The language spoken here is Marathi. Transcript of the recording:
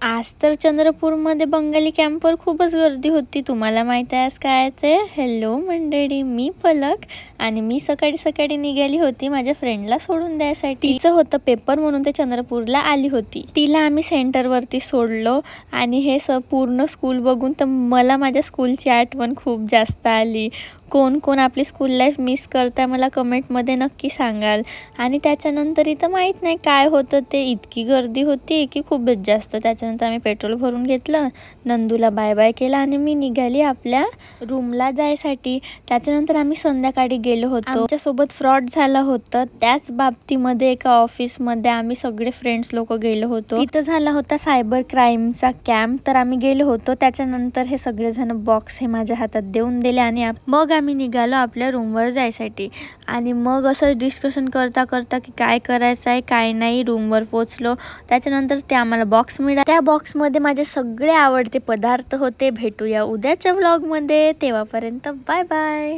आज तर चंद्रपूरमध्ये बंगाली कॅम्पवर खूपच गर्दी होती। तुम्हाला माहित आहे आज काय आहे? हेलो मंडळी, मी पलक आणि मी सकाळी सकाळी निघाली होती माझ्या फ्रेंडला सोडून द्यायसाठी। तिचं होतं पेपर म्हणून ते चंद्रपूरला आली होती। तिला आम्ही सेंटरवरती सोडलो आणि हे पूर्ण स्कूल बघून तर मला माझ्या स्कूलची आठवण खूप जास्त आली। कोण कोण आपली स्कूल लाईफ मिस करता मला कमेंटमध्ये नक्की सांगाल। आणि त्याच्यानंतर इथं माहीत नाही काय होतं ते, इतकी गर्दी होती की खूपच जास्त। त्याच्यानंतर आम्ही पेट्रोल भरून घेतलं, नंदूला बाय बाय केला आणि मी निघाली आपल्या रूमला जायसाठी। त्याच्यानंतर आम्ही संध्याकाळी गेलो होतो। आमच्यासोबत फ्रॉड झाला होता, त्याच बाबतीमध्ये एका ऑफिसमध्ये आम्ही सगळे फ्रेंड्स लोक गेलो होतो। तिथं झाला होता सायबर क्राईमचा कॅम्प, तर आम्ही गेलो होतो। त्याच्यानंतर हे सगळेजण बॉक्स हे माझ्या हातात देऊन दिले आणि मग आम्ही निघालो आपल्या रूमवर जायसाठी। आणि मग असं डिस्कशन करता करता की काय करायचं आहे काय नाही रूमवर पोचलो। त्याच्यानंतर ते आम्हाला बॉक्स मिळाला, त्या बॉक्समध्ये माझे सगळे आवडते पदार्थ होते। भेटूया उद्याच्या व्लॉगमध्ये, तेव्हापर्यंत बाय बाय।